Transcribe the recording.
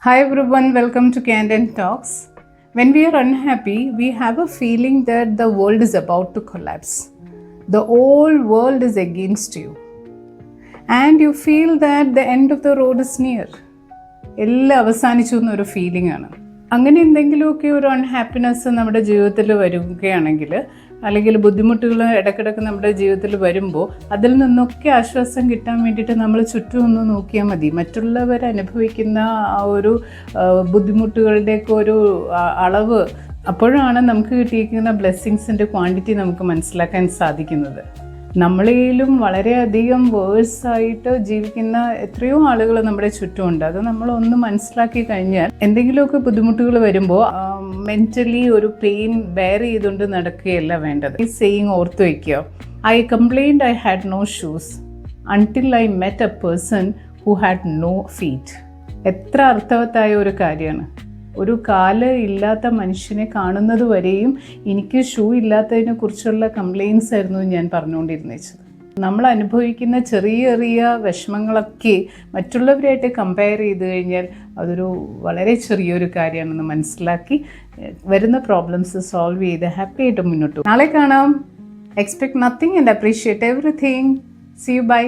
Hi everyone, welcome to Candid Talks. When we are unhappy, we have a feeling that the world is about to collapse. The whole world is against you. And you feel that the end of the road is near. എല്ലാം അവസാനിച്ചു എന്നൊരു feeling ആണ്. അങ്ങനെ എന്തെങ്കിലുമൊക്കെ ഒരു unhappiness നമ്മുടെ ജീവിതത്തിൽ വരികയാണെങ്കിൽ, അല്ലെങ്കിൽ ബുദ്ധിമുട്ടുകൾ ഇടയ്ക്കിടയ്ക്ക് നമ്മുടെ ജീവിതത്തിൽ വരുമ്പോൾ അതിൽ നിന്നൊക്കെ ആശ്വാസം കിട്ടാൻ വേണ്ടിയിട്ട് നമ്മൾ ചുറ്റും ഒന്ന് നോക്കിയാൽ മതി. മറ്റുള്ളവർ അനുഭവിക്കുന്ന ആ ഒരു ബുദ്ധിമുട്ടുകളുടെയൊക്കെ ഒരു അളവ്, അപ്പോഴാണ് നമുക്ക് കിട്ടിയിരിക്കുന്ന ബ്ലെസ്സിങ്സിൻ്റെ ക്വാണ്ടിറ്റി നമുക്ക് മനസ്സിലാക്കാൻ സാധിക്കുന്നത്. നമ്മളേലും വളരെയധികം വേഴ്സായിട്ട് ജീവിക്കുന്ന എത്രയോ ആളുകൾ നമ്മുടെ ചുറ്റുമുണ്ട്. അത് നമ്മളൊന്ന് മനസ്സിലാക്കി കഴിഞ്ഞാൽ എന്തെങ്കിലുമൊക്കെ ബുദ്ധിമുട്ടുകൾ വരുമ്പോൾ മെൻ്റലി ഒരു പെയിൻ ബെയർ ചെയ്തുകൊണ്ട് നടക്കുകയല്ല വേണ്ടത്. ഈ സെയിങ് ഓർത്ത് വയ്ക്കുക, I complained I had no shoes until I met a person who had no feet. എത്ര അർത്ഥവത്തായ ഒരു കാര്യമാണ്. ഒരു കാല് ഇല്ലാത്ത മനുഷ്യനെ കാണുന്നത് വരെയും എനിക്ക് ഷൂ ഇല്ലാത്തതിനെ കുറിച്ചുള്ള കംപ്ലയിൻസ് ആയിരുന്നു ഞാൻ പറഞ്ഞുകൊണ്ടിരുന്നത്. നമ്മൾ അനുഭവിക്കുന്ന ചെറിയ ചെറിയ വിഷമങ്ങളൊക്കെ മറ്റുള്ളവരായിട്ട് കമ്പയർ ചെയ്ത് കഴിഞ്ഞാൽ അതൊരു വളരെ ചെറിയൊരു കാര്യമാണെന്ന് മനസ്സിലാക്കി വരുന്ന പ്രോബ്ലംസ് സോൾവ് ചെയ്ത് ഹാപ്പി ആയിട്ട് മുന്നോട്ട്. നാളെ കാണാം. Expect nothing and appreciate everything. See you. By.